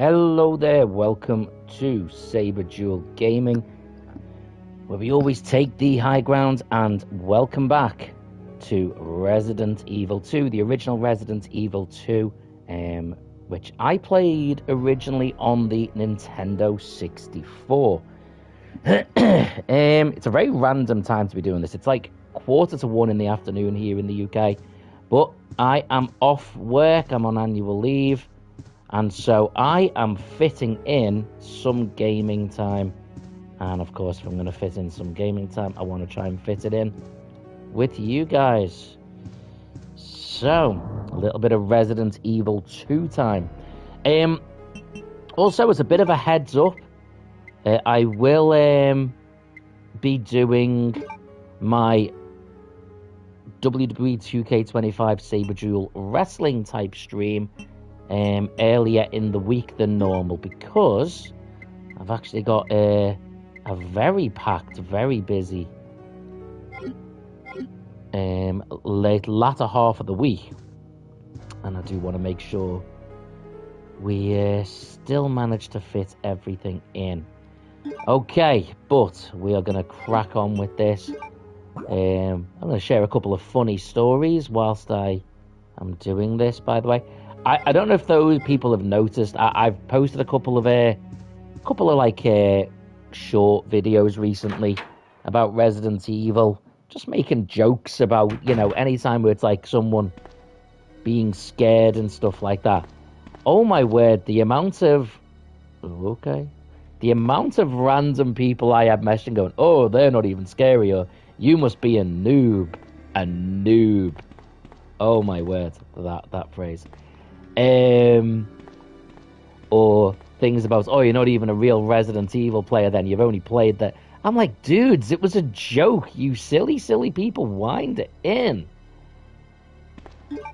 Hello there, welcome to Saber Duel Gaming, where we always take the high ground, and welcome back to Resident Evil 2, the original Resident Evil 2, which I played originally on the Nintendo 64. It's a very random time to be doing this. It's like 1:45 in the afternoon here in the UK, but I am off work, I'm on annual leave. And so I am fitting in some gaming time. And of course, if I'm going to fit in some gaming time, I want to try and fit it in with you guys. So, a little bit of Resident Evil 2 time. Also, as a bit of a heads up, I will be doing my WWE 2K25 Saber Duel wrestling type stream earlier in the week than normal, because I've actually got a very packed, very busy latter half of the week, and I do want to make sure we still manage to fit everything in. Okay, but we are going to crack on with this. I'm going to share a couple of funny stories whilst I am doing this, by the way. I don't know if those people have noticed. I've posted a couple of like short videos recently about Resident Evil, just making jokes about, you know, anytime where it's like someone being scared and stuff like that. Oh my word, the amount of random people I have messaging going, oh, they're not even scary, or you must be a noob. Oh my word, that phrase. Or things about, oh, you're not even a real Resident Evil player then, you've only played that. I'm like, dudes, it was a joke, you silly people, wind it in.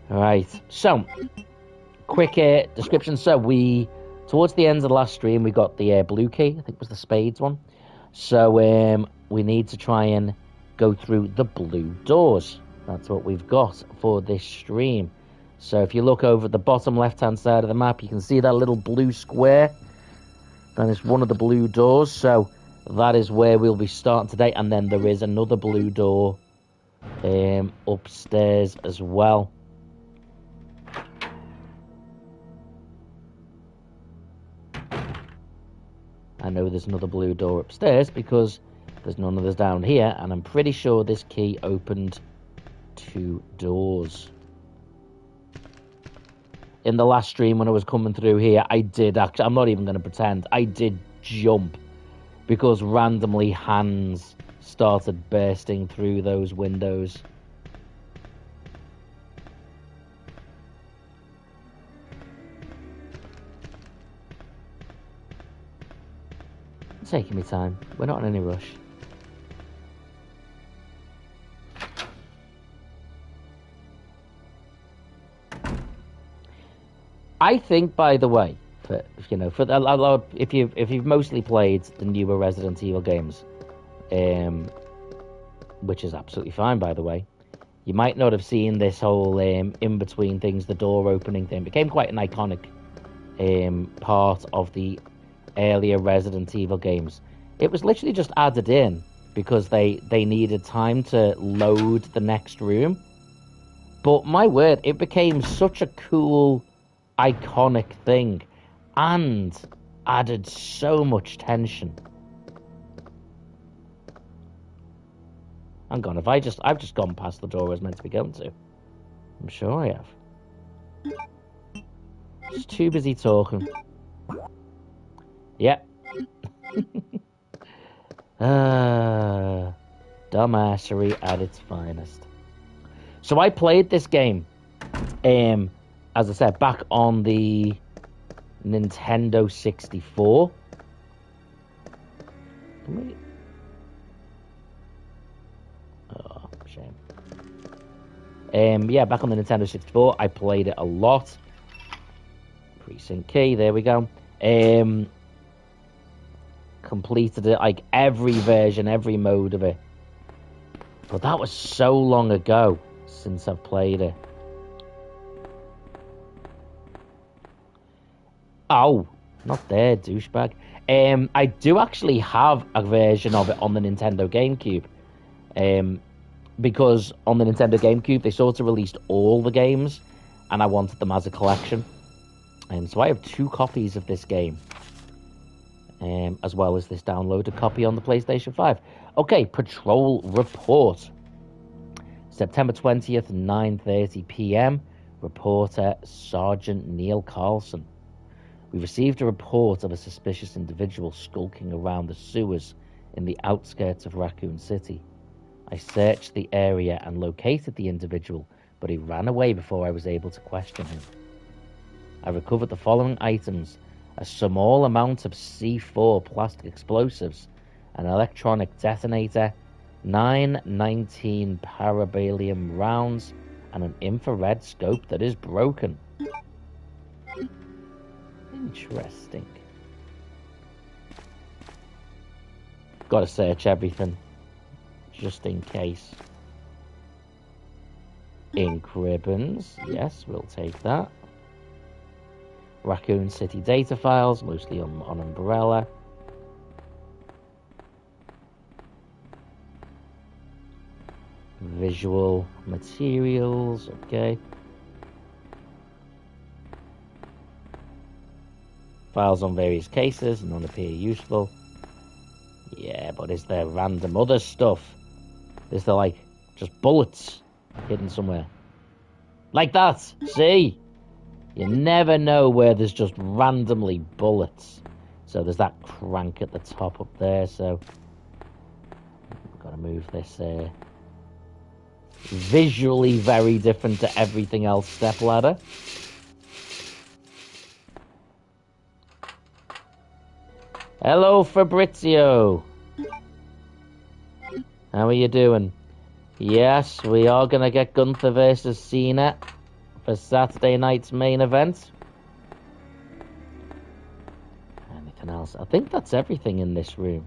Right, so quick description. So towards the end of the last stream, we got the blue key, I think it was the spades one. So we need to try and go through the blue doors. That's what we've got for this stream. So if you look over at the bottom left-hand side of the map, you can see that little blue square. That is one of the blue doors. So that is where we'll be starting today. And then there is another blue door upstairs as well. I know there's another blue door upstairs because there's none of us down here. And I'm pretty sure this key opened 2 doors. In the last stream when I was coming through here, I did actually, I'm not even going to pretend, I did jump because randomly hands started bursting through those windows. I'm taking my time. We're not in any rush. I think, by the way, if you've mostly played the newer Resident Evil games, which is absolutely fine, by the way, you might not have seen this whole in between things, the door opening thing. It became quite an iconic part of the earlier Resident Evil games. It was literally just added in because they needed time to load the next room. But my word, it became such a cool, iconic thing and added so much tension. Hang on, I've just gone past the door I was meant to be going to. I'm sure I have. Just too busy talking. Yep. Dumbassery at its finest. So I played this game as I said, back on the Nintendo 64. Oh, shame. Yeah, back on the Nintendo 64, I played it a lot. Precinct key, there we go. Completed it, like every version, every mode of it. But that was so long ago since I've played it. Oh, Not there, douchebag. I do actually have a version of it on the Nintendo GameCube. Because on the Nintendo GameCube, they sort of released all the games, and I wanted them as a collection. And so I have 2 copies of this game, as well as this downloaded copy on the PlayStation 5. Okay, Patrol Report. September 20th, 9:30 p.m. Reporter Sergeant Neil Carlson. We received a report of a suspicious individual skulking around the sewers in the outskirts of Raccoon City. I searched the area and located the individual, but he ran away before I was able to question him. I recovered the following items: a small amount of C4 plastic explosives, an electronic detonator, 9 19 parabellum rounds, and an infrared scope that is broken. Interesting. Gotta search everything, just in case. Ink ribbons, yes, we'll take that. Raccoon City data files, mostly on Umbrella. Visual materials, okay. Files on various cases, none appear useful. Yeah, but is there random other stuff? Is there, like, just bullets hidden somewhere? Like that, see? You never know where there's just randomly bullets. So there's that crank at the top up there, so... I've got to move this, visually very different to everything else stepladder. Hello, Fabrizio. How are you doing? Yes, we are going to get Gunther versus Cena for Saturday night's main event. Anything else? I think that's everything in this room.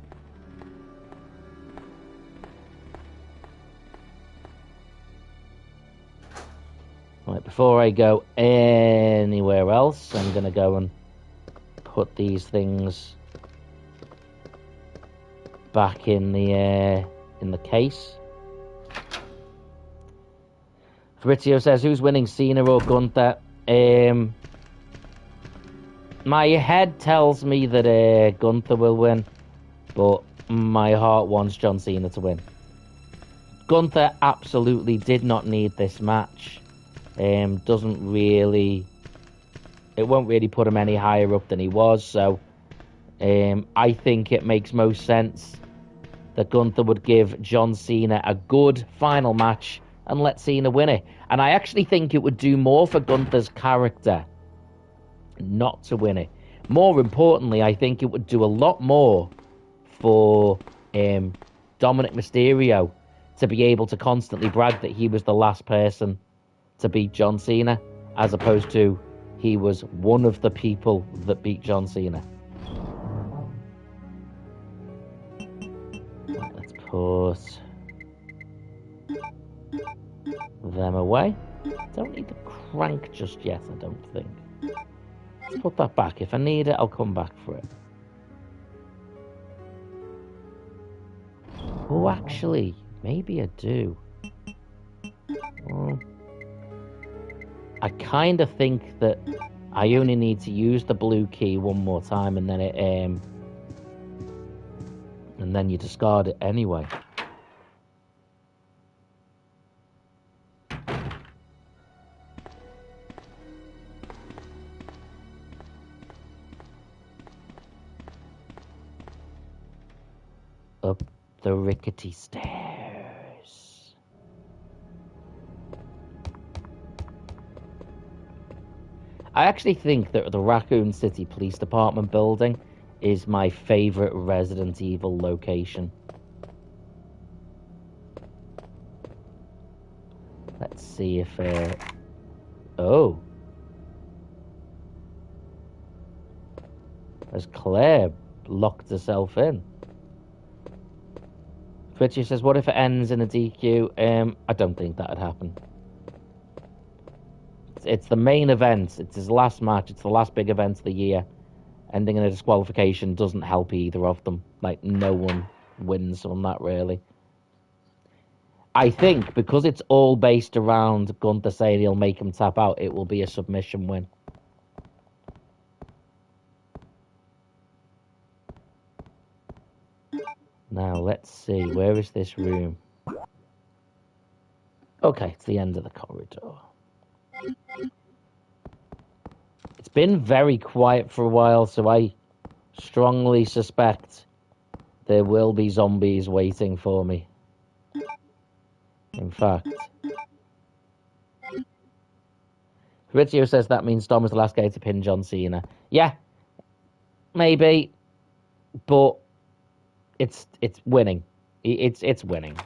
Right, before I go anywhere else, I'm going to go and put these things back in the case. Fabrizio says, who's winning, Cena or Gunther? My head tells me that Gunther will win, but my heart wants John Cena to win. Gunther absolutely did not need this match. Doesn't really... It won't really put him any higher up than he was, so... I think it makes most sense that Gunther would give John Cena a good final match and let Cena win it. And I actually think it would do more for Gunther's character not to win it. More importantly, I think it would do a lot more for Dominic Mysterio to be able to constantly brag that he was the last person to beat John Cena, as opposed to he was one of the people that beat John Cena. Let's put them away. Don't need the crank just yet, I don't think. Let's put that back. If I need it, I'll come back for it. Oh, actually, maybe I do. I kind of think that I only need to use the blue key one more time, and then it and then you discard it anyway. Up the rickety stairs. I actually think that the Raccoon City Police Department building is my favorite Resident Evil location. Let's see if... Oh. As Claire locked herself in. Twitchy says, what if it ends in a DQ? I don't think that would happen. It's the main event. It's his last match. It's the last big event of the year. ending in a disqualification doesn't help either of them. Like, no one wins on that, really. I think because it's all based around Gunther saying he'll make him tap out, it will be a submission win. Now, let's see. Where is this room? Okay, it's the end of the corridor. It's been very quiet for a while, so I strongly suspect there will be zombies waiting for me. In fact, Fabrizio says that means Dom was the last guy to pin John Cena. Yeah, maybe, but it's winning. It's winning.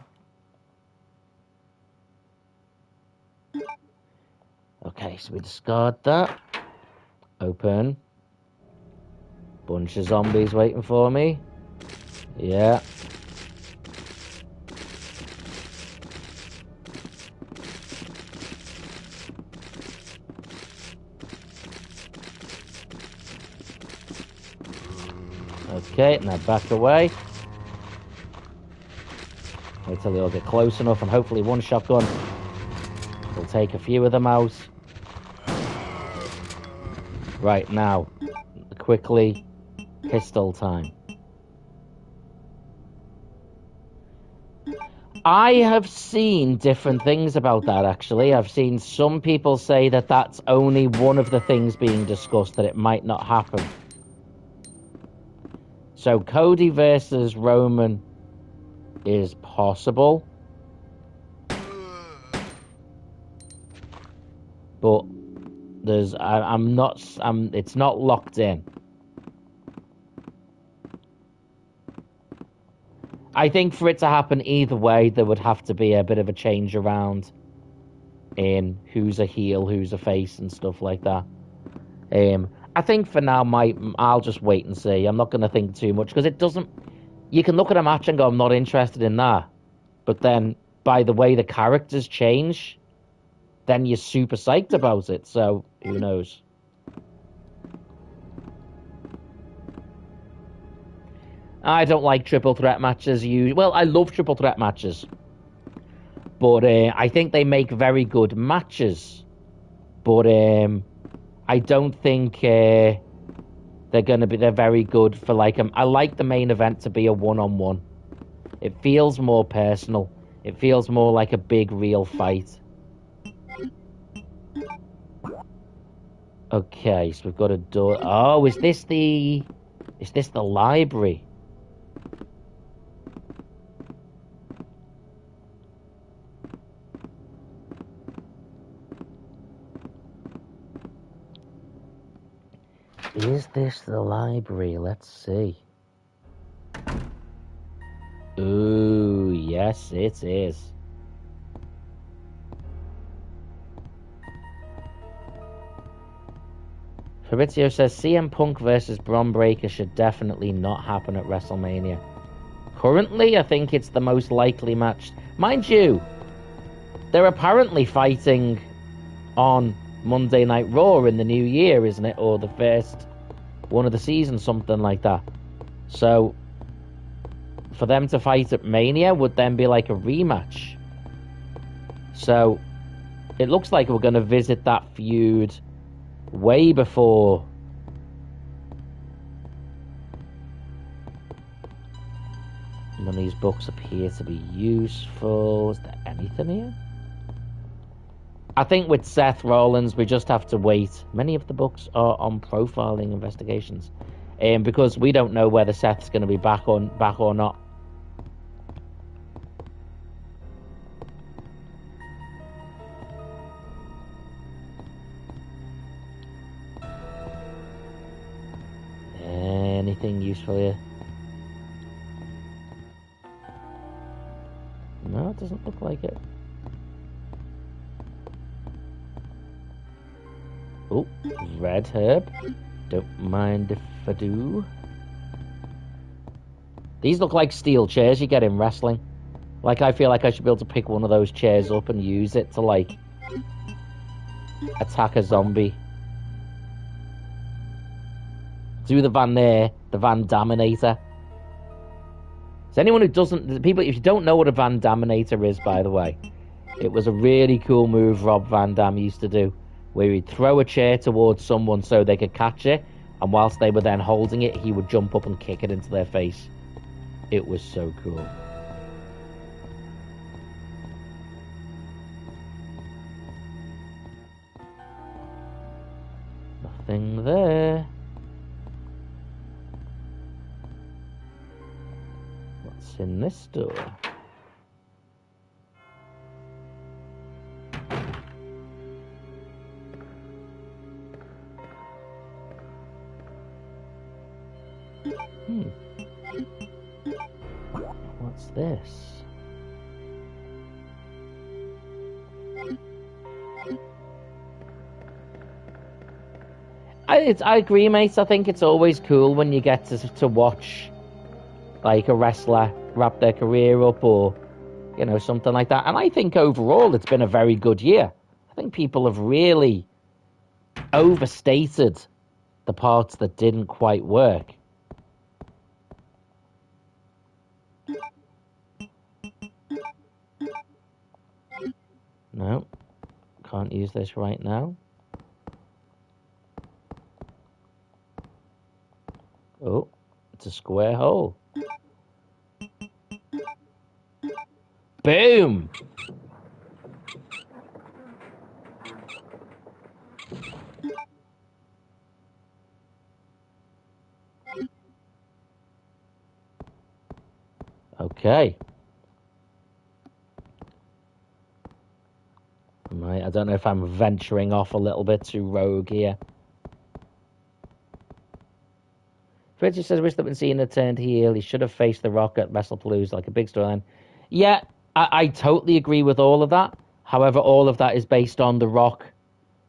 Okay, so we discard that. Open. Bunch of zombies waiting for me. Yeah. Okay, now back away. Wait till they all get close enough, and hopefully one shotgun will take a few of them out. Right, now, quickly, pistol time. I have seen different things about that, actually. I've seen some people say that that's only one of the things being discussed, that it might not happen. So Cody versus Roman is possible. But there's it's not locked in. I think for it to happen either way, there would have to be a bit of a change around in who's a heel, who's a face, and stuff like that. I think for now, I'll just wait and see. I'm not going to think too much, because it doesn't... You can look at a match and go, I'm not interested in that. But then, by the way the characters change, then you're super psyched about it. So, who knows? I don't like triple threat matches. Well, I love triple threat matches. But I think they make very good matches. But I don't think they're very good for I like the main event to be a one-on-one. It feels more personal. It feels more like a big real fight. Okay, so we've got a door. Oh, is this the library? Is this the library? Let's see. Ooh, yes, it is. Fabrizio says CM Punk versus Bron Breakker should definitely not happen at WrestleMania. Currently, I think it's the most likely match. Mind you, they're apparently fighting on Monday Night Raw in the new year, isn't it? Or the first one of the season, something like that. So, for them to fight at Mania would then be like a rematch. So, it looks like we're going to visit that feud way before. None of these books appear to be useful. Is there anything here? I think with Seth Rollins, we just have to wait. Many of the books are on profiling investigations, because we don't know whether Seth's going to be back or not. Anything useful here? No, it doesn't look like it. Oh, red herb. Don't mind if I do. These look like steel chairs you get in wrestling. Like, I feel like I should be able to pick one of those chairs up and use it to, like, attack a zombie. Do the Van Daminator. Is anyone who doesn't... People, if you don't know what a Van Daminator is, by the way, it was a really cool move Rob Van Dam used to do, where he'd throw a chair towards someone so they could catch it, and whilst they were then holding it, he would jump up and kick it into their face. It was so cool. Nothing there. What's in this door? What's this? I agree, mate. I think it's always cool when you get to watch like a wrestler wrap their career up, or you know, something like that. And I think overall it's been a very good year. I think people have really overstated the parts that didn't quite work. No, can't use this right now. Oh, it's a square hole. Boom! Okay. I don't know if I'm venturing off a little bit too rogue here. Fritzy says, wish that when Cena turned heel, he should have faced The Rock at WrestlePalooza, like a big storyline. Yeah, I totally agree with all of that. However, all of that is based on The Rock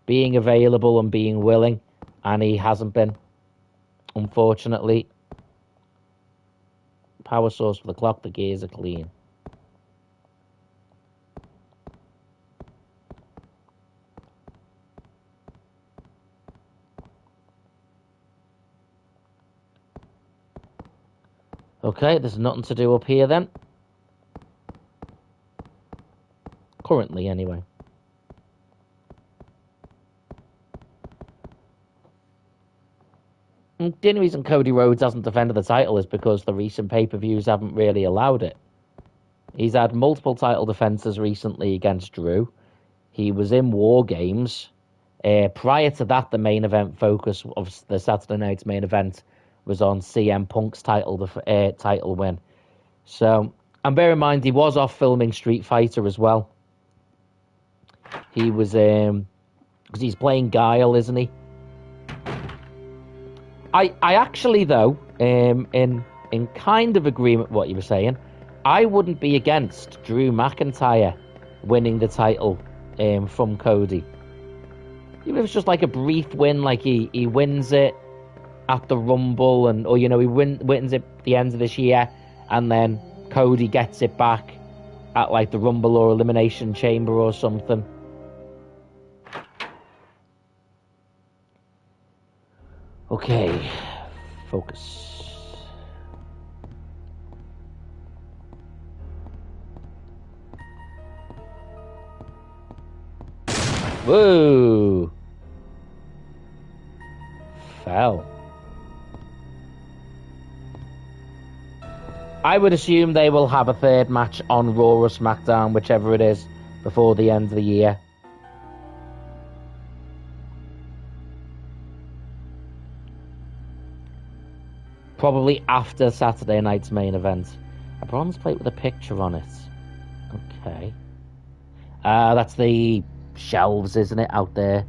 being available and being willing, and he hasn't been, unfortunately. Power source for the clock, the gears are clean. Okay, there's nothing to do up here then. Currently, anyway. And the only reason Cody Rhodes hasn't defended the title is because the recent pay-per-views haven't really allowed it. He's had multiple title defenses recently against Drew. He was in War Games. Prior to that, the main event focus of the Saturday night's main event was on CM Punk's title win. So, and bear in mind, he was off filming Street Fighter as well. He was, because he's playing Guile, isn't he? I actually, though, in kind of agreement with what you were saying, I wouldn't be against Drew McIntyre winning the title from Cody. Even if it's just like a brief win, like he wins it at the Rumble, or you know, he wins it at the end of this year, and then Cody gets it back at like the Rumble or Elimination Chamber or something. Okay, focus. Whoa! Fell. I would assume they will have a third match on Raw or SmackDown, whichever it is, before the end of the year. Probably after Saturday night's main event. A bronze plate with a picture on it. Okay. That's the shelves, isn't it, out there?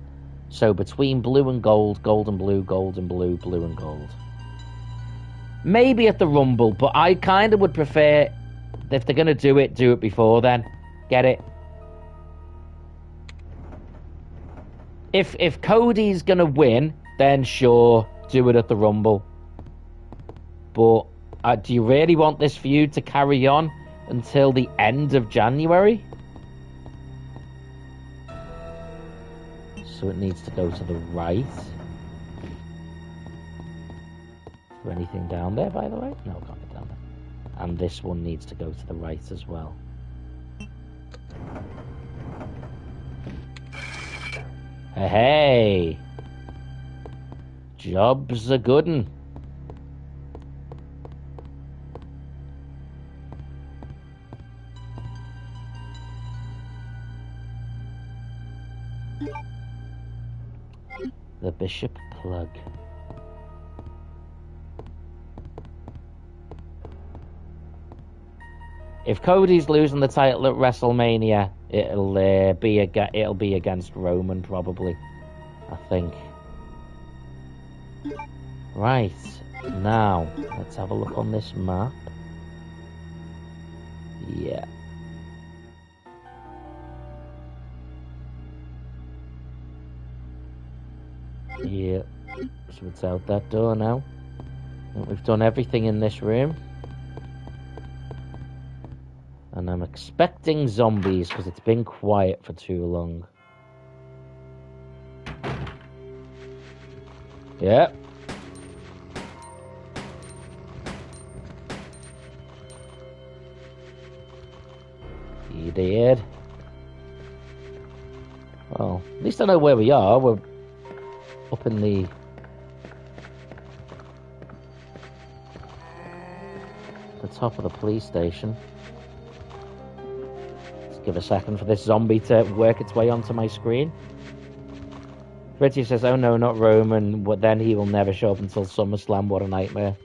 So between blue and gold, gold and blue, gold and blue, blue and gold. Maybe at the Rumble, but I kind of would prefer, if they're going to do it before then. Get it? If Cody's going to win, then sure, do it at the Rumble. But do you really want this feud to carry on until the end of January? So it needs to go to the right. there anything down there, by the way? No, can't get down there. And this one needs to go to the right as well. Hey! Job's a good one. The Bishop plug. If Cody's losing the title at WrestleMania, it'll be against Roman probably, I think. Right, now let's have a look on this map. Yeah. Yeah, so it's out that door now. We've done everything in this room. And I'm expecting zombies because it's been quiet for too long. Yeah. You did. Well, at least I know where we are. We're up in the... top of the police station. Let's give a second for this zombie to work its way onto my screen. British says, oh no, not Roman, but then he will never show up until SummerSlam. What a nightmare.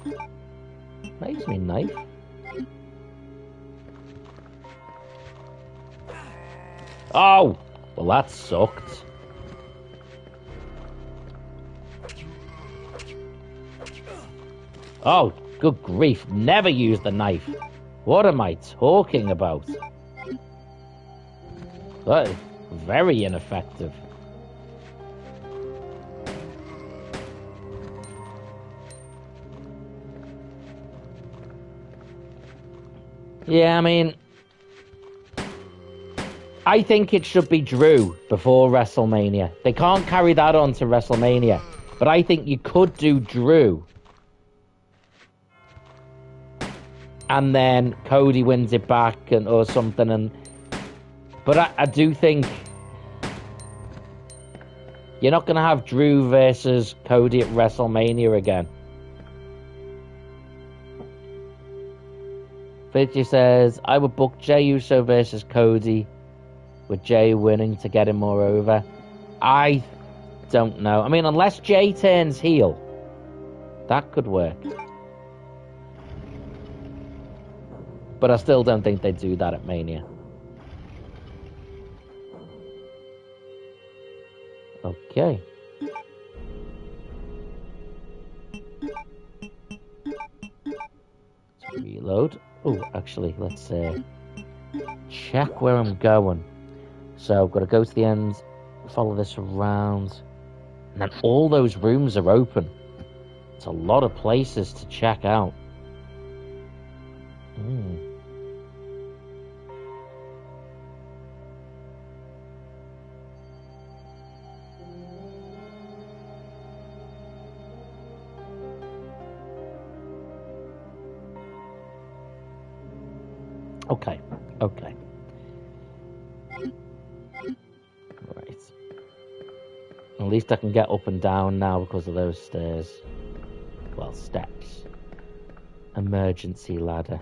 Can I use my knife? Oh! Well, that sucked. Oh, good grief. Never use the knife. What am I talking about? That is very ineffective. Yeah, I mean... I think it should be Drew before WrestleMania. They can't carry that on to WrestleMania. But I think you could do Drew. And then Cody wins it back or something. But I do think... You're not going to have Drew versus Cody at WrestleMania again. Fitchy says, I would book Jey Uso versus Cody, with Jey winning to get him more over. I don't know. I mean, unless Jey turns heel, that could work. But I still don't think they'd do that at Mania. Okay. Let's reload. Oh, actually, let's check where I'm going. So I've got to go to the end, follow this around, and then all those rooms are open. It's a lot of places to check out. Okay. Right. At least I can get up and down now because of those stairs. Well, steps. Emergency ladder.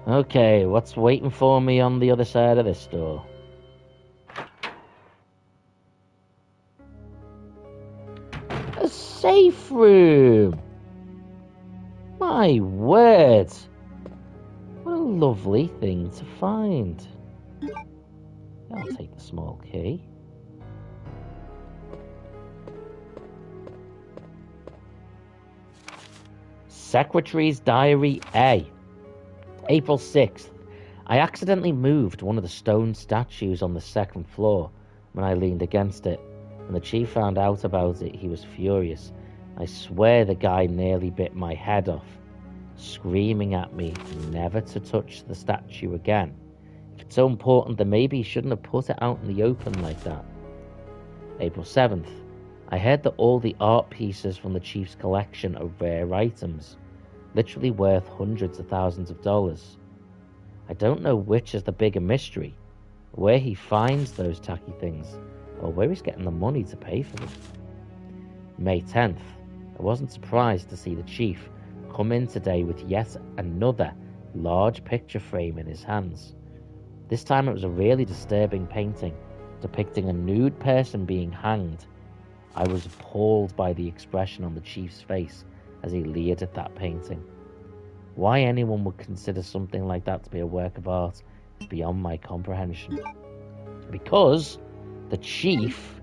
Okay, what's waiting for me on the other side of this door? A safe room! My word! What a lovely thing to find. I'll take the small key. Secretary's Diary A. April 6th. I accidentally moved one of the stone statues on the second floor when I leaned against it. When the chief found out about it, he was furious. I swear the guy nearly bit my head off, screaming at me never to touch the statue again. If it's so important, then maybe he shouldn't have put it out in the open like that. April 7th. I heard that all the art pieces from the chief's collection are rare items, literally worth hundreds of thousands of dollars. I don't know which is the bigger mystery, where he finds those tacky things, or where he's getting the money to pay for them. May 10th. I wasn't surprised to see the chief come in today with yet another large picture frame in his hands. This time it was a really disturbing painting, depicting a nude person being hanged. I was appalled by the expression on the chief's face as he leered at that painting. Why anyone would consider something like that to be a work of art is beyond my comprehension. Because the chief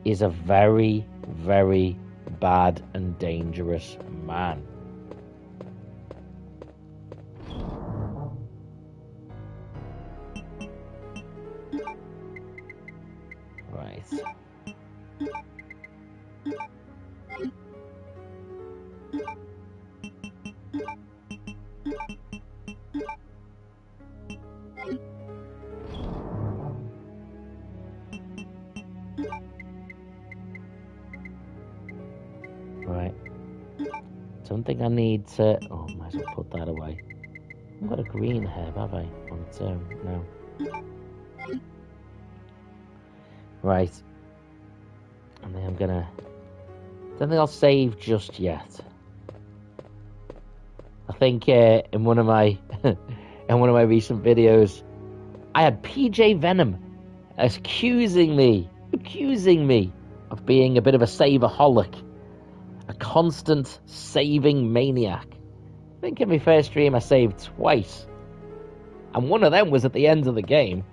is a very, very bad and dangerous man. Right. Right. Don't think I need to... Oh, might as well put that away. I've got a green herb, have I? On its own? No. Right. And then I'm gonna... Don't think I'll save just yet. I think in one of my in one of my recent videos, I had PJ Venom accusing me of being a bit of a saveaholic, a constant saving maniac. I think in my first stream I saved twice, and one of them was at the end of the game.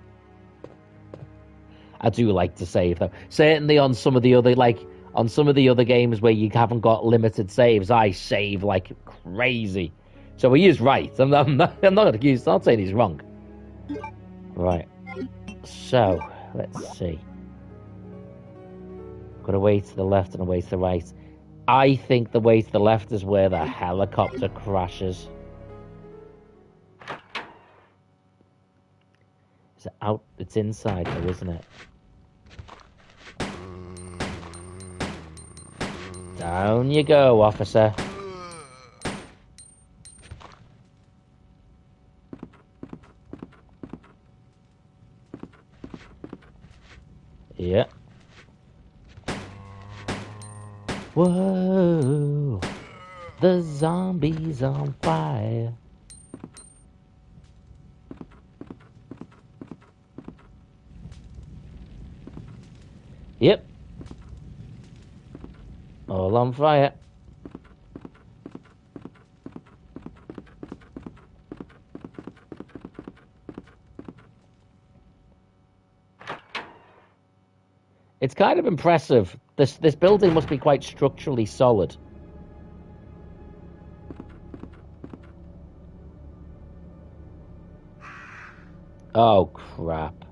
I do like to save though. Certainly on some of the other games where you haven't got limited saves, I save like crazy. So he is right. I'm not accused. I'm not saying he's wrong. Right. So let's see. Got a way to the left and a way to the right. I think the way to the left is where the helicopter crashes. Is it out? It's inside though, isn't it? Down you go, officer. Yeah. Whoa, the zombie's on fire. Yep. All on fire. It's kind of impressive. This building must be quite structurally solid. Oh, crap.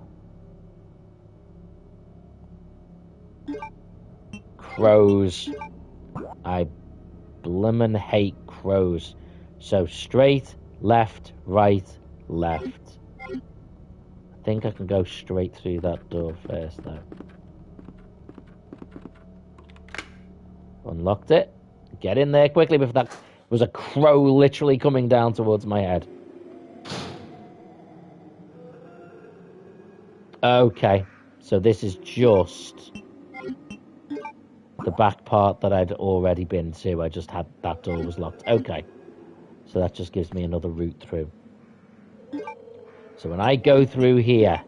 Crows. I blimmin' hate crows. So straight, left, right, left. I think I can go straight through that door first, though. Unlocked it. Get in there quickly before that was a crow literally coming down towards my head. Okay, so this is just the back part that I'd already been to. I just had that door was locked. Okay, so that just gives me another route through. So when I go through here,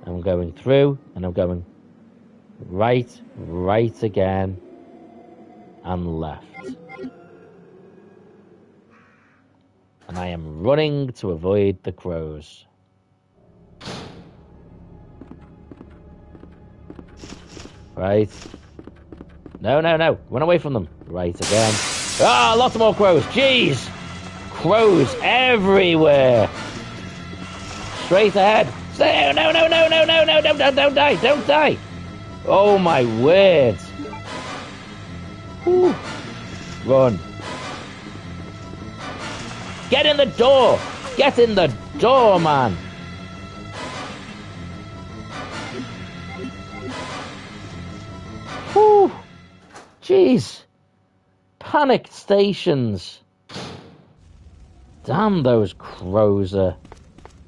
I'm going through and I'm going right again, and left. And I am running to avoid the crows. Right. No. Run away from them. Right again. Ah, lots more crows. Jeez. Crows everywhere. Straight ahead. No. Don't die. Oh my word! Whew. Run. Get in the door! Get in the door, man! Whew. Jeez. Panicked stations. Damn, those crows are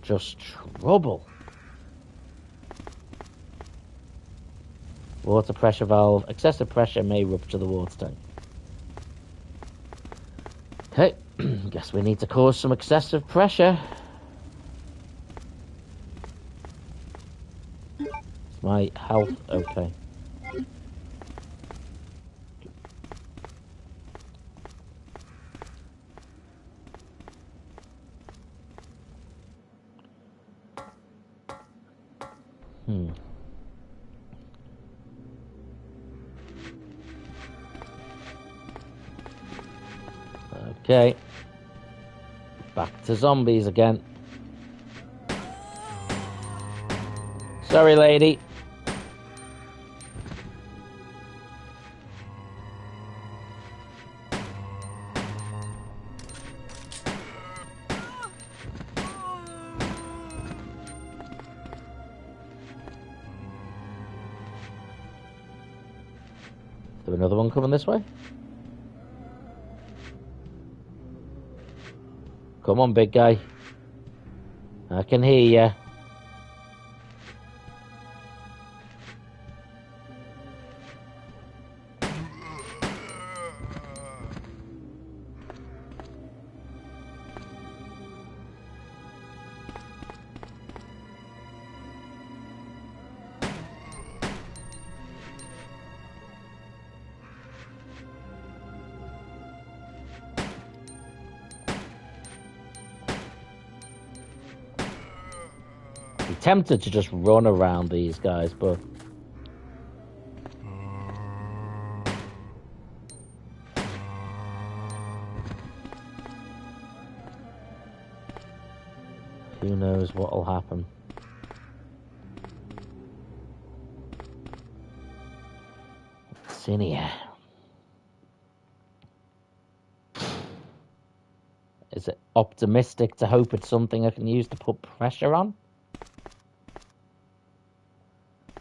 just trouble. Water pressure valve. Excessive pressure may rupture the water tank. Okay, guess we need to cause some excessive pressure. Is my health okay? Okay. Back to zombies again. Sorry, lady. Is there another one coming this way? Come on, big guy. I can hear you. Tempted to just run around these guys, but who knows what'll happen. What's in here? Is it optimistic to hope it's something I can use to put pressure on?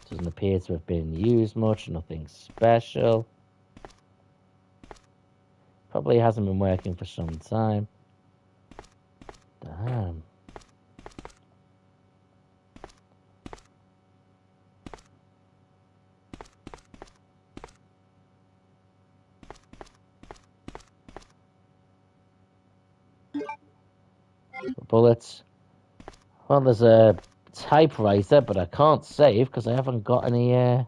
Doesn't appear to have been used much, nothing special. Probably hasn't been working for some time. Damn. Bullets. Well, there's a typewriter, but I can't save because I haven't got any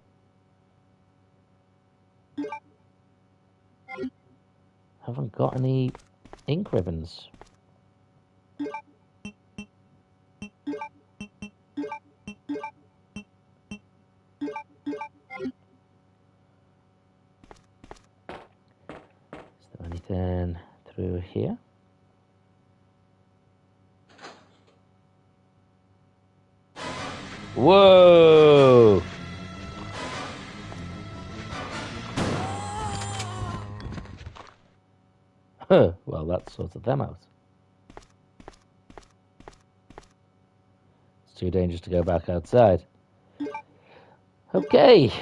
ink ribbons. Is there anything through here? Whoa! Huh, well, that sorted them out. It's too dangerous to go back outside. Okay.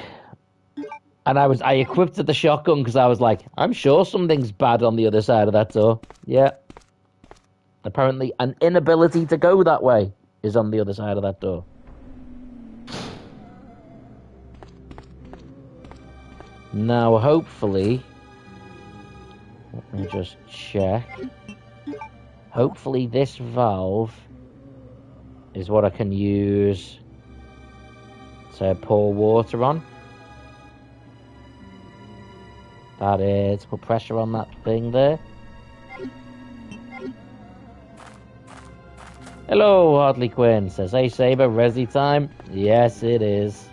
And I equipped the shotgun because I was like, I'm sure something's bad on the other side of that door. Yeah. Apparently, an inability to go that way is on the other side of that door. Now, hopefully, let me just check. Hopefully this valve is what I can use to pour water on. That is, put pressure on that thing there. Hello, Hartley Quinn says, hey Saber, resi time? Yes, it is.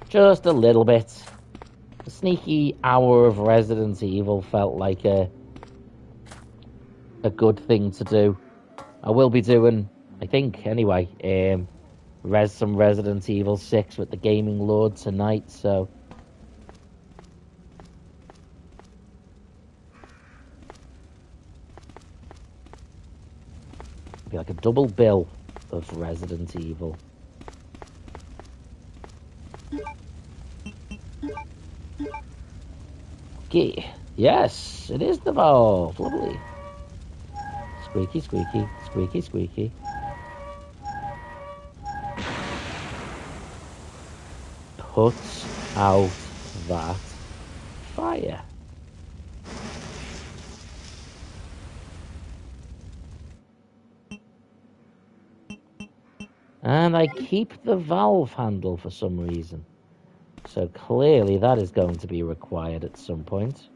Just a little bit. A sneaky hour of Resident Evil felt like a good thing to do. I will be doing, I think anyway, some Resident Evil 6 with the Gaming Lord tonight, so... Be like a double bill of Resident Evil. Okay. Yes, it is the valve. Lovely. Squeaky, squeaky, squeaky, squeaky. Put out that fire. And I keep the valve handle for some reason. So clearly that is going to be required at some point.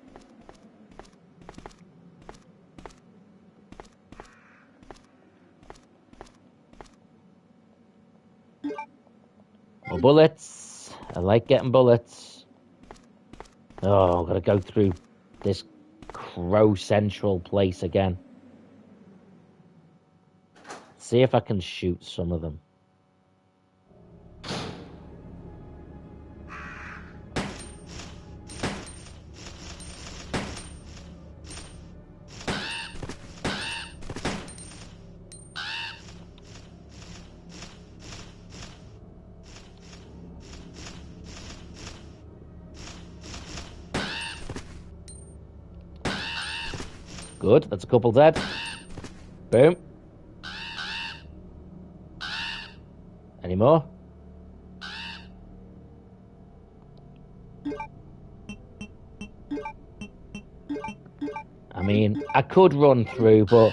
More bullets. I like getting bullets. Oh, I've got to go through this Crow Central place again. See if I can shoot some of them. Good, that's a couple dead. Boom. Any more? I mean, I could run through, but...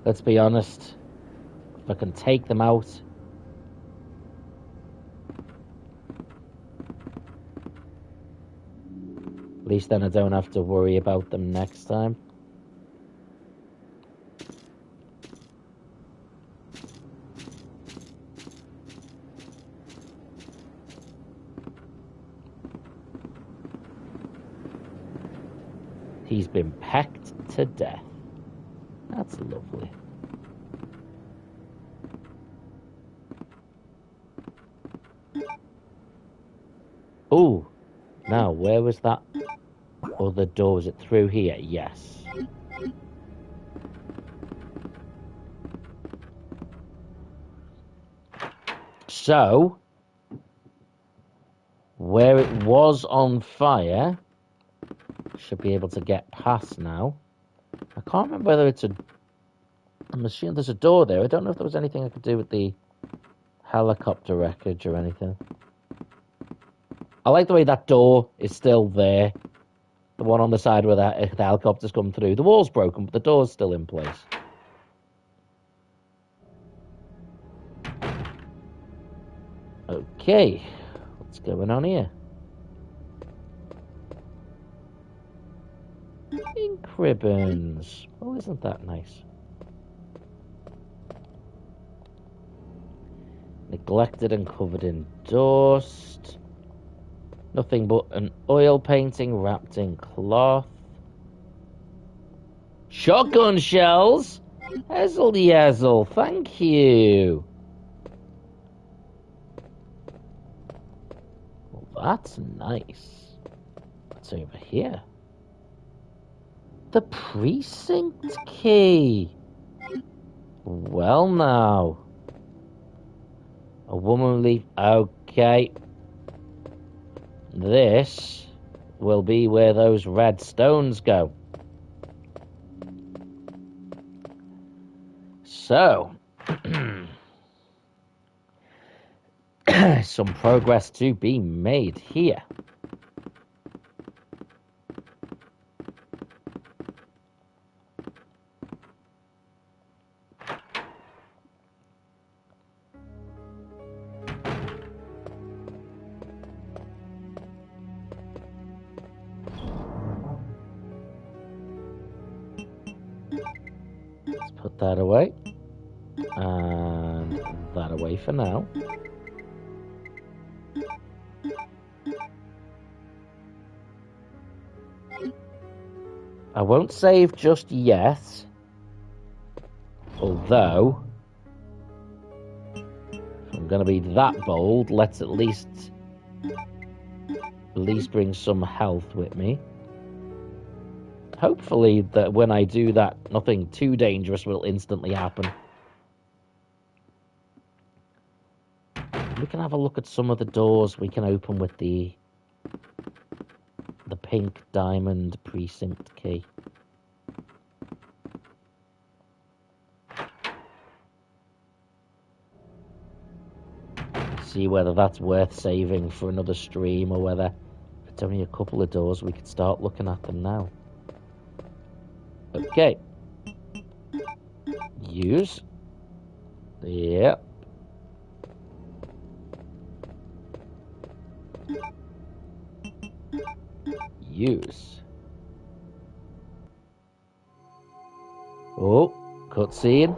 Let's be honest. If I can take them out... At least then I don't have to worry about them next time. He's been pecked to death. That's lovely. Oh, now where was that other door? Was it through here? Yes. So, where it was on fire, should be able to get past now. I can't remember whether it's a... I'm assuming there's a door there. I don't know if there was anything I could do with the helicopter wreckage or anything. I like the way that door is still there. The one on the side where the helicopter's come through. The wall's broken, but the door's still in place. Okay. What's going on here? Ink ribbons. Oh, isn't that nice? Neglected and covered in dust. Nothing but an oil painting wrapped in cloth. Shotgun shells? Ezel yezel, thank you. Well, that's nice. What's over here? The precinct key. Well now. A woman leave. Okay. This will be where those red stones go. So, some progress to be made here. Put that away. And that away for now. I won't save just yet. Although, if I'm going to be that bold, let's at least bring some health with me. Hopefully that when I do that, nothing too dangerous will instantly happen. We can have a look at some of the doors we can open with the pink diamond precinct key. See whether that's worth saving for another stream, or whether if it's only a couple of doors, we could start looking at them now. Okay. Use. Yep. Use. Oh, cutscene.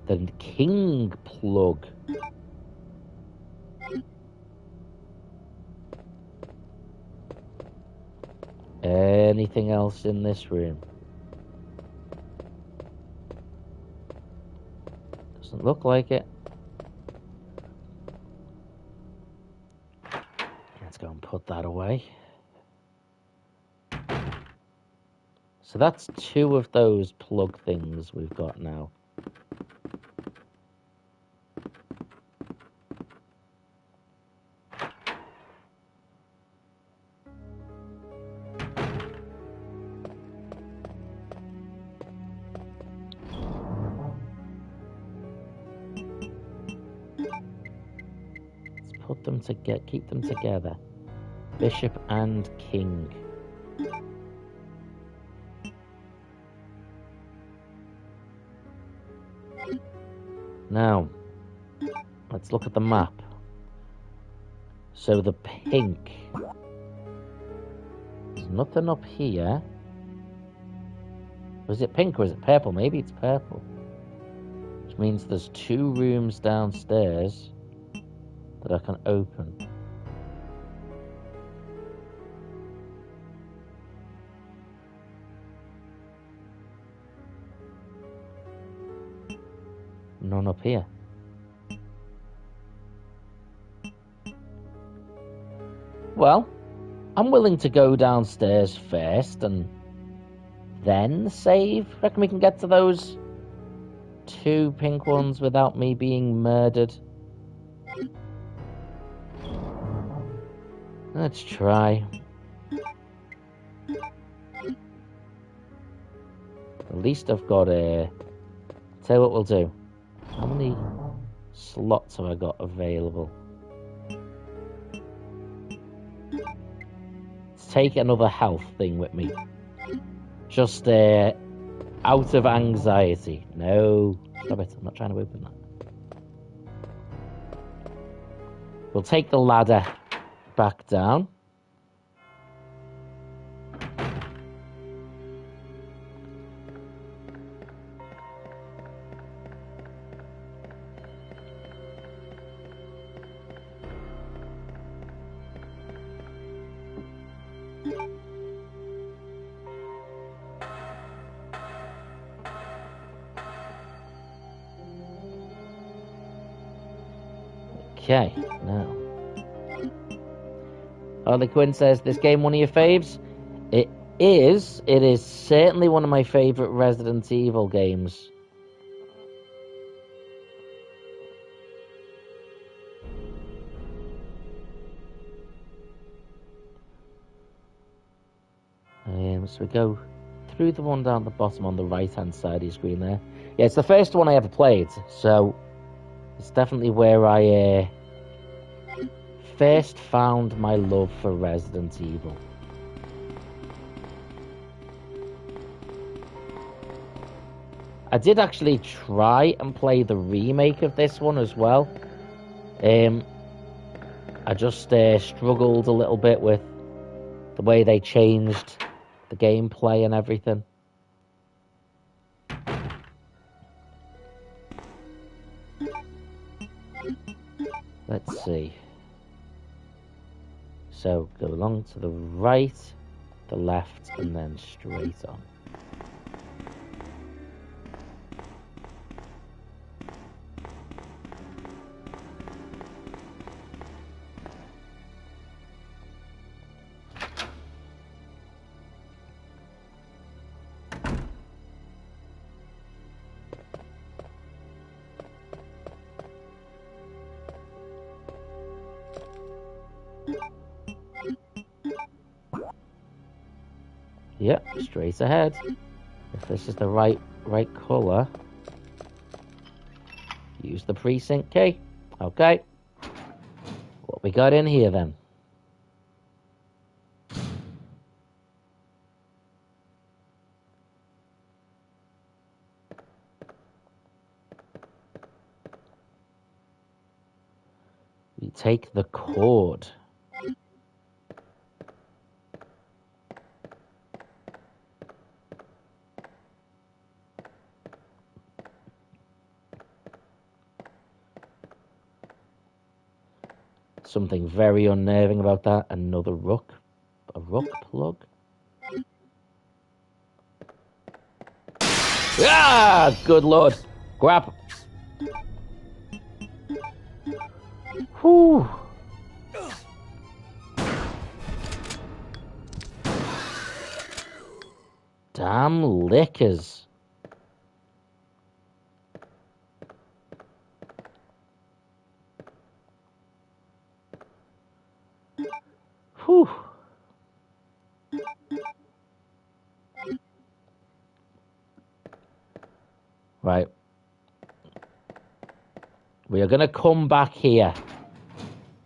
The king plug. Anything else in this room? Doesn't look like it. Let's go and put that away. So that's 2 of those plug things we've got now. Put them together, keep them together. Bishop and king. Now, let's look at the map. So the pink. There's nothing up here. Was it pink or is it purple? Maybe it's purple. Which means there's 2 rooms downstairs that I can open. None up here. Well, I'm willing to go downstairs first and then save. Reckon we can get to those 2 pink ones without me being murdered. Let's try. At least I've got a... Tell you what we'll do. How many slots have I got available? Let's take another health thing with me. Just out of anxiety. No. Stop it. I'm not trying to open that. We'll take the ladder back down. Okay, now. Harley Quinn says, this game one of your faves? It is. It is certainly one of my favourite Resident Evil games. So we go through the one down the bottom on the right-hand side of your screen there. Yeah, it's the first one I ever played, so it's definitely where I first found my love for Resident Evil. I did actually try and play the remake of this one as well. I just struggled a little bit with the way they changed the gameplay and everything. Let's see. So go along to the right, the left, and then straight on. Yep, straight ahead. If this is the right colour, use the precinct key. Okay. What we got in here then? We take the cord. Something very unnerving about that. Another rook. A rook plug. Ah! Good lord. Grab. Whew. Damn lickers. Whew. Right. We are going to come back here.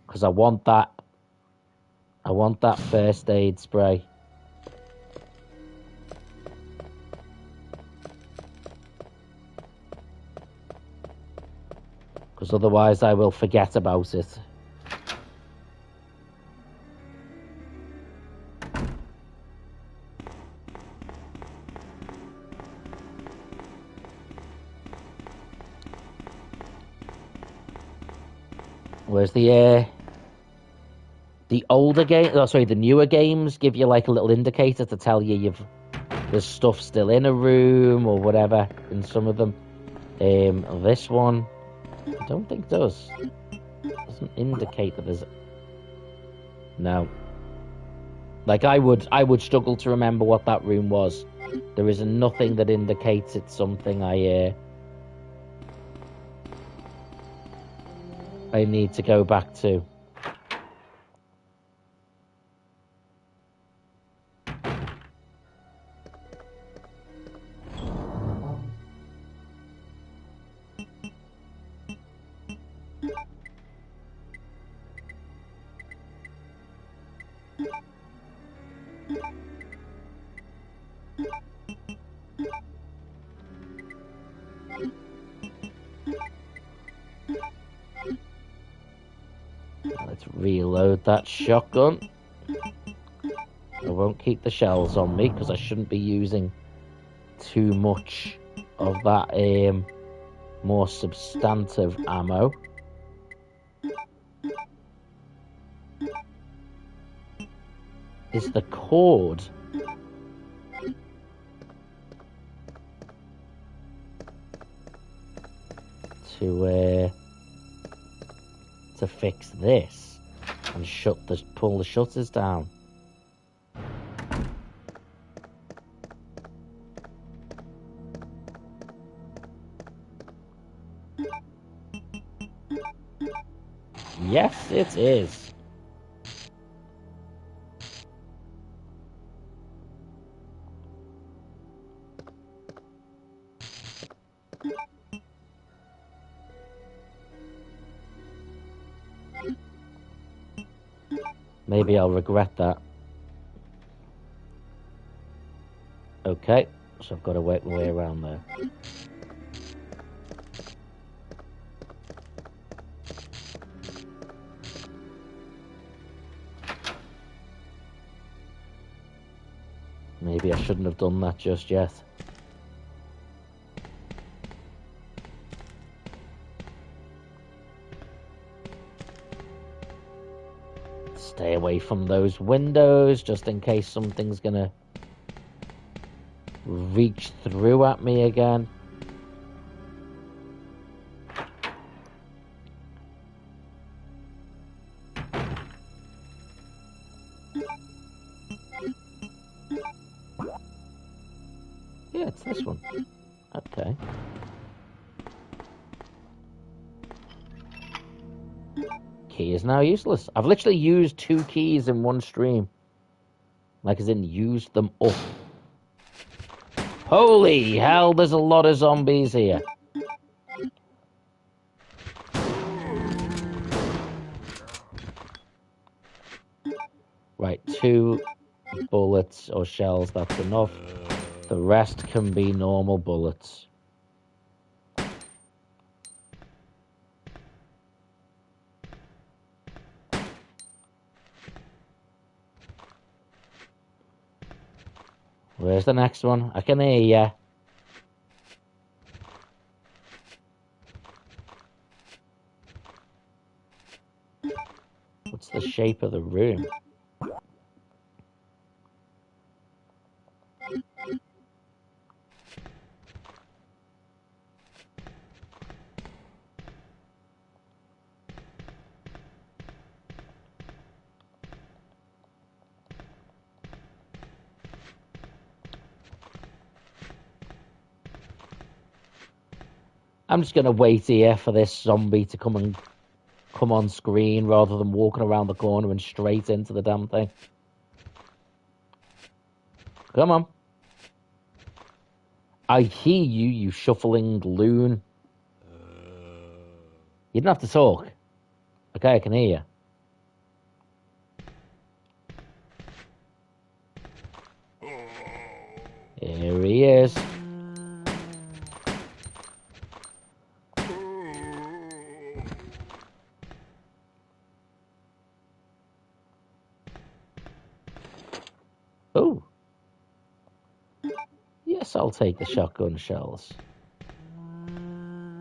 Because I want that. I want that first aid spray. Because otherwise I will forget about it. Where's the older game? Oh, sorry, the newer games give you like a little indicator to tell you there's stuff still in a room or whatever in some of them. This one, I don't think does. Doesn't indicate that there's. No. Like I would struggle to remember what that room was. There is nothing that indicates it's something I need to go back to. Let's reload that shotgun. I won't keep the shells on me because I shouldn't be using too much of that more substantive ammo. Is the cord to fix this and pull the shutters down? Yes, it is. Maybe I'll regret that. Okay, so I've got to work my way around there. Maybe I shouldn't have done that just yet. Stay away from those windows, just in case something's gonna reach through at me again. Yeah, it's this one. Okay. Key is now useless. I've literally used 2 keys in one stream. Like as in used them up. Holy hell, there's a lot of zombies here. Right, 2 bullets or shells, that's enough. The rest can be normal bullets. Where's the next one? I can hear ya. What's the shape of the room? I'm just gonna wait here for this zombie to come on screen rather than walking around the corner and straight into the damn thing. Come on. I hear you, you shuffling loon. You didn't have to talk. Okay, I can hear you. Here he is. Oh. Yes, I'll take the shotgun shells.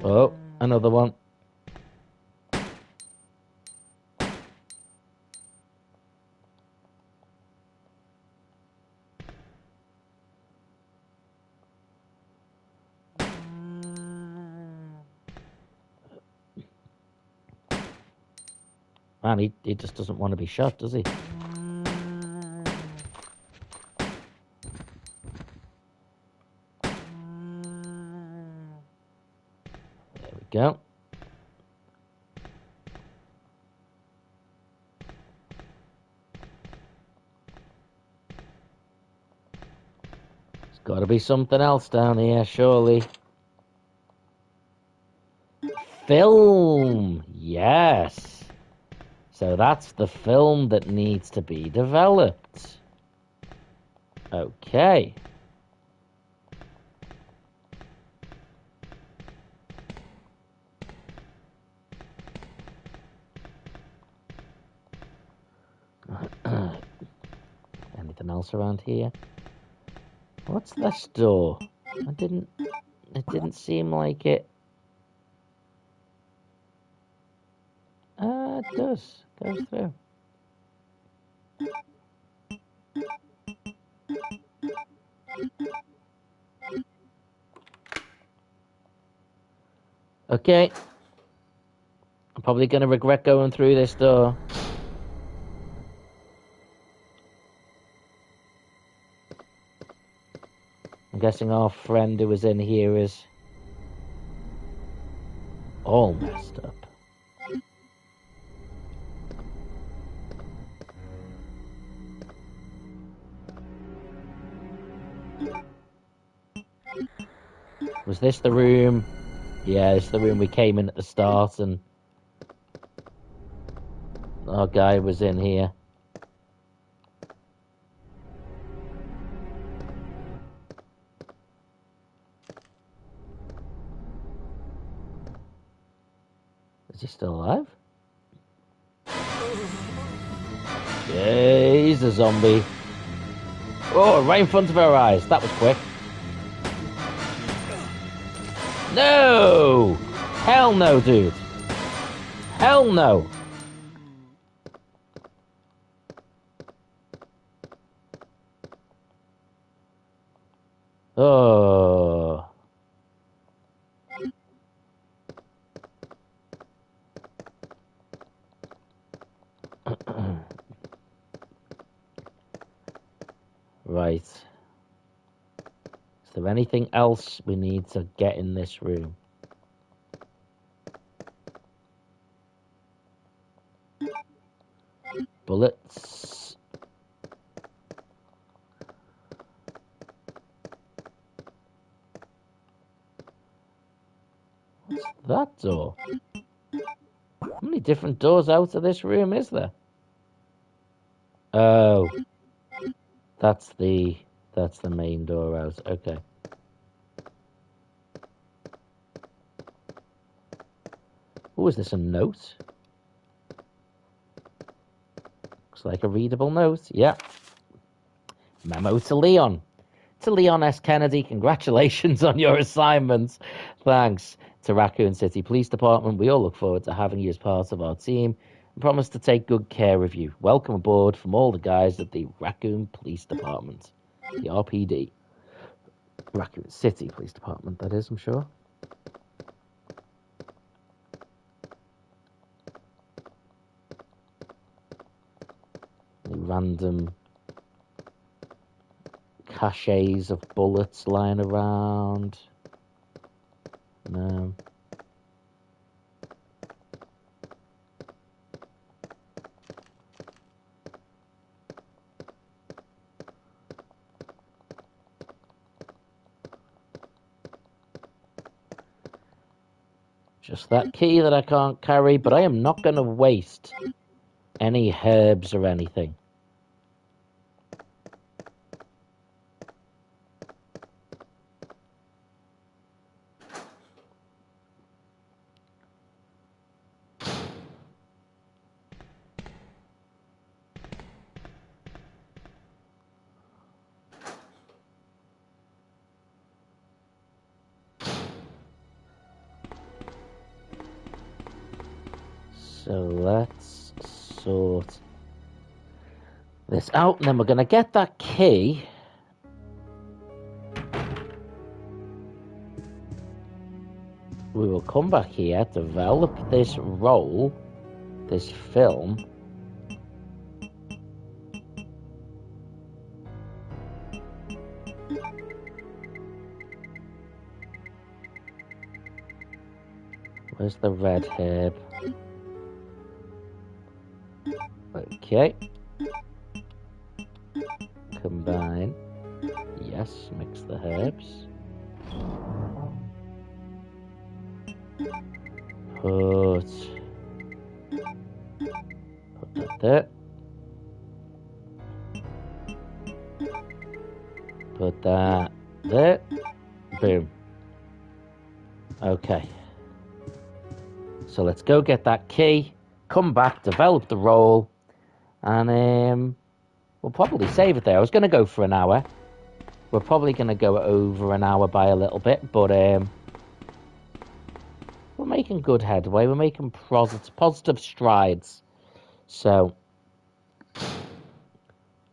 Oh, another one. Man, he just doesn't want to be shot, does he? There we go. There's got to be something else down here, surely. Film! Yes! So that's the film that needs to be developed. Okay. Anything else around here? What's this door? It didn't seem like it. It does. Goes through. Okay. I'm probably going to regret going through this door. I'm guessing our friend who was in here is all messed up. Was this the room? Yeah, it's the room we came in at the start and our guy was in here. Is he still alive? Yeah, he's a zombie. Oh, right in front of our eyes. That was quick. No! Hell no, dude. Hell no. Oh. Right. Is there anything else we need to get in this room? Bullets. What's that door? How many different doors out of this room is there? Oh, that's the main door out. Okay. Oh, is this a note? Looks like a readable note. Yeah. Memo to Leon. To Leon S. Kennedy, congratulations on your assignment. Thanks. To Raccoon City Police Department, we all look forward to having you as part of our team and promise to take good care of you. Welcome aboard from all the guys at the Raccoon Police Department. The RPD. Raccoon City Police Department, that is, I'm sure. Any random caches of bullets lying around? No. Just that key that I can't carry, but I am not going to waste any herbs or anything. So let's sort this out, and then we're going to get that key. We will come back here, develop this role, this film. Where's the red herb? Okay. Combine. Yes, mix the herbs. Put that there. Put that there. Boom. Okay. So let's go get that key, come back, develop the role, and we'll probably save it there. I was going to go for an hour. We're probably going to go over an hour by a little bit, but we're making good headway. We're making positive strides. So,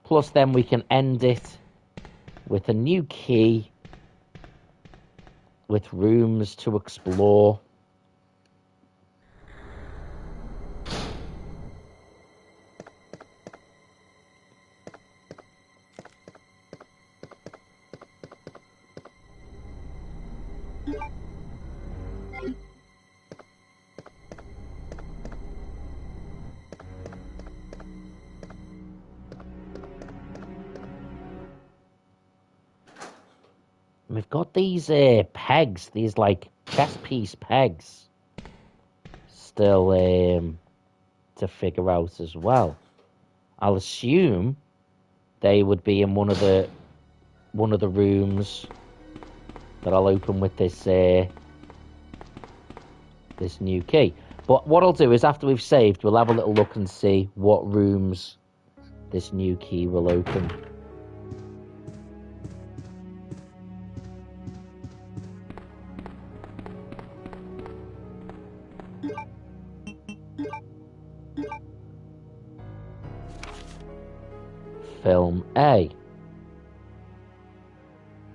plus then we can end it with a new key, with rooms to explore. We've got these pegs, these like chess piece pegs, still to figure out as well. I'll assume they would be in one of the rooms that I'll open with this this new key. But what I'll do is after we've saved, we'll have a little look and see what rooms this new key will open. Film A.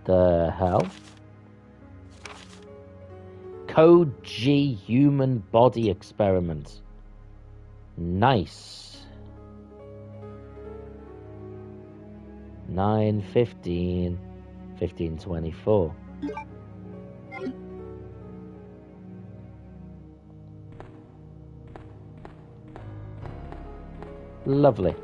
the hell? Code G human body experiment. Nice. 9:15, 15:24. Lovely.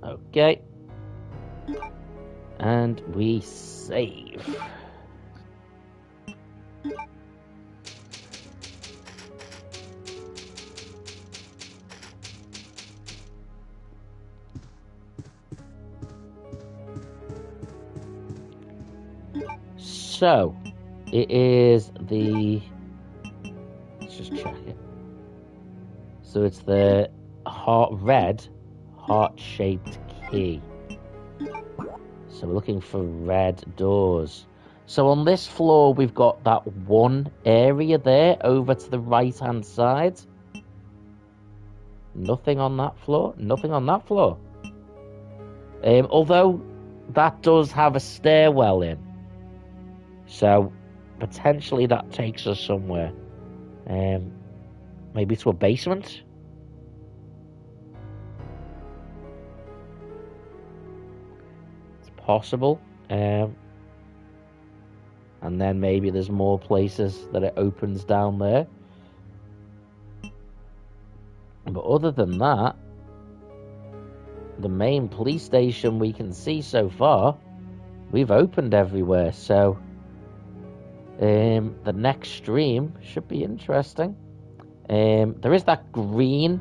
Okay. And we save. So, it is the... Let's just check it. So it's the red heart-shaped key. So we're looking for red doors. So on this floor, we've got that one area there over to the right-hand side. Nothing on that floor. Nothing on that floor. Although that does have a stairwell in. So potentially that takes us somewhere. Maybe to a basement? It's possible. And then maybe there's more places that it opens down there. But other than that, the main police station we can see so far, we've opened everywhere. So the next stream should be interesting. There is that green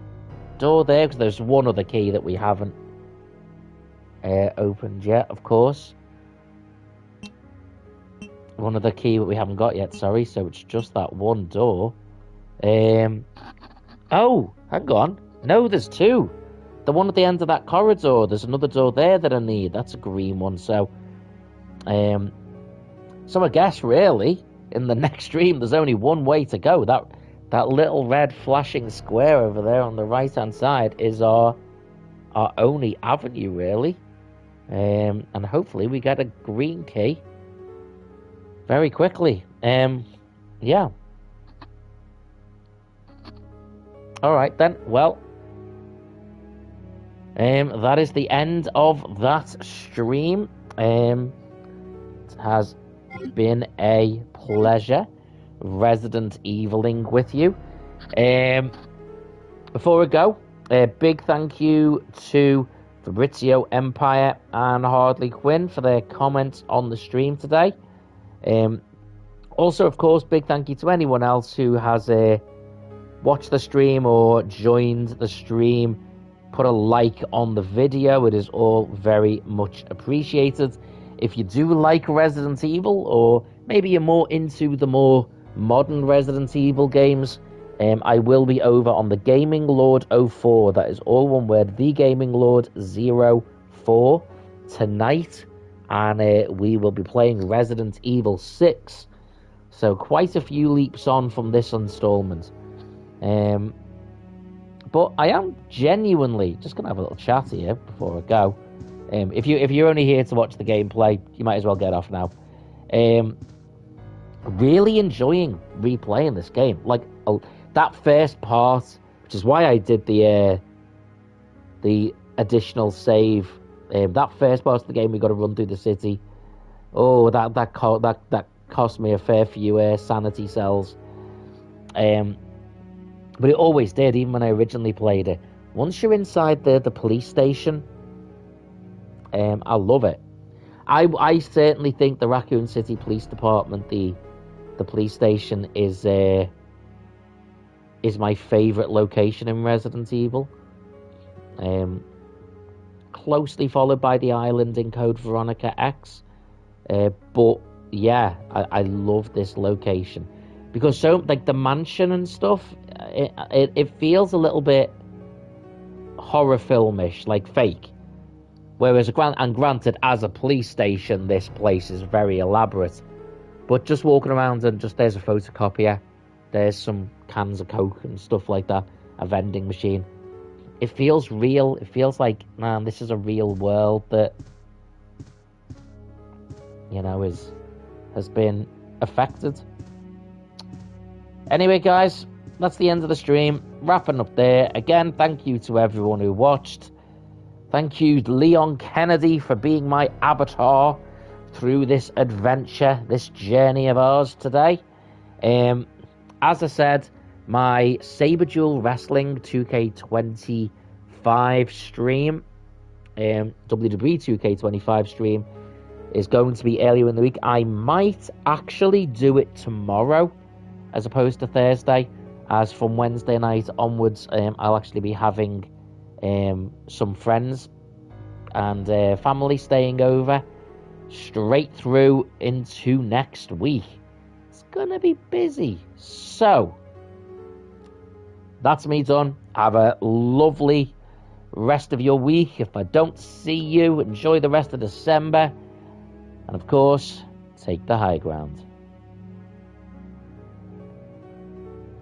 door there, because there's one other key that we haven't opened yet, of course. One other key that we haven't got yet, sorry, so it's just that one door. Oh, hang on. No, there's two. The one at the end of that corridor, there's another door there that I need. That's a green one, so I guess, really, in the next stream, there's only one way to go. That little red flashing square over there on the right-hand side is our only avenue, really. And hopefully we get a green key very quickly. Yeah. All right, then. Well, that is the end of that stream. It has been a pleasure Resident Eviling with you. Before we go, a big thank you to Fabrizio Empire and Hardly Quinn for their comments on the stream today. Also, of course, big thank you to anyone else who has watched the stream or joined the stream. Put a like on the video. It is all very much appreciated. If you do like Resident Evil, or maybe you're more into the more modern Resident Evil games, I will be over on the Gaming Lord 04. That is all one word, the Gaming Lord 04 tonight. And we will be playing Resident Evil 6. So quite a few leaps on from this installment. But I am genuinely just going to have a little chat here before I go. If you're only here to watch the gameplay, you might as well get off now. Really enjoying replaying this game. Like that first part, which is why I did the additional save. That first part of the game, we got to run through the city. Oh, that cost me a fair few sanity cells. But it always did, even when I originally played it. Once you're inside the police station, I love it. I certainly think the Raccoon City Police Department, the police station, is my favourite location in Resident Evil. Closely followed by the island in Code Veronica X. But yeah, I love this location. because so like the mansion and stuff, it feels a little bit horror filmish, like fake. Whereas granted, as a police station, this place is very elaborate. But just walking around and just there's a photocopier, there's some cans of Coke and stuff like that, a vending machine. It feels real. It feels like, man, this is a real world that, you know, has been affected. Anyway, guys, that's the end of the stream. Wrapping up there. Again, thank you to everyone who watched. Thank you, Leon Kennedy, for being my avatar through this adventure, this journey of ours today. As I said, my Saber Duel Wrestling 2K25 stream, WWE 2K25 stream, is going to be earlier in the week. I might actually do it tomorrow as opposed to Thursday, as from Wednesday night onwards, I'll actually be having some friends and family staying over straight through into next week. It's gonna be busy. So that's me done. Have a lovely rest of your week. If I don't see you, enjoy the rest of December, and of course, take the high ground.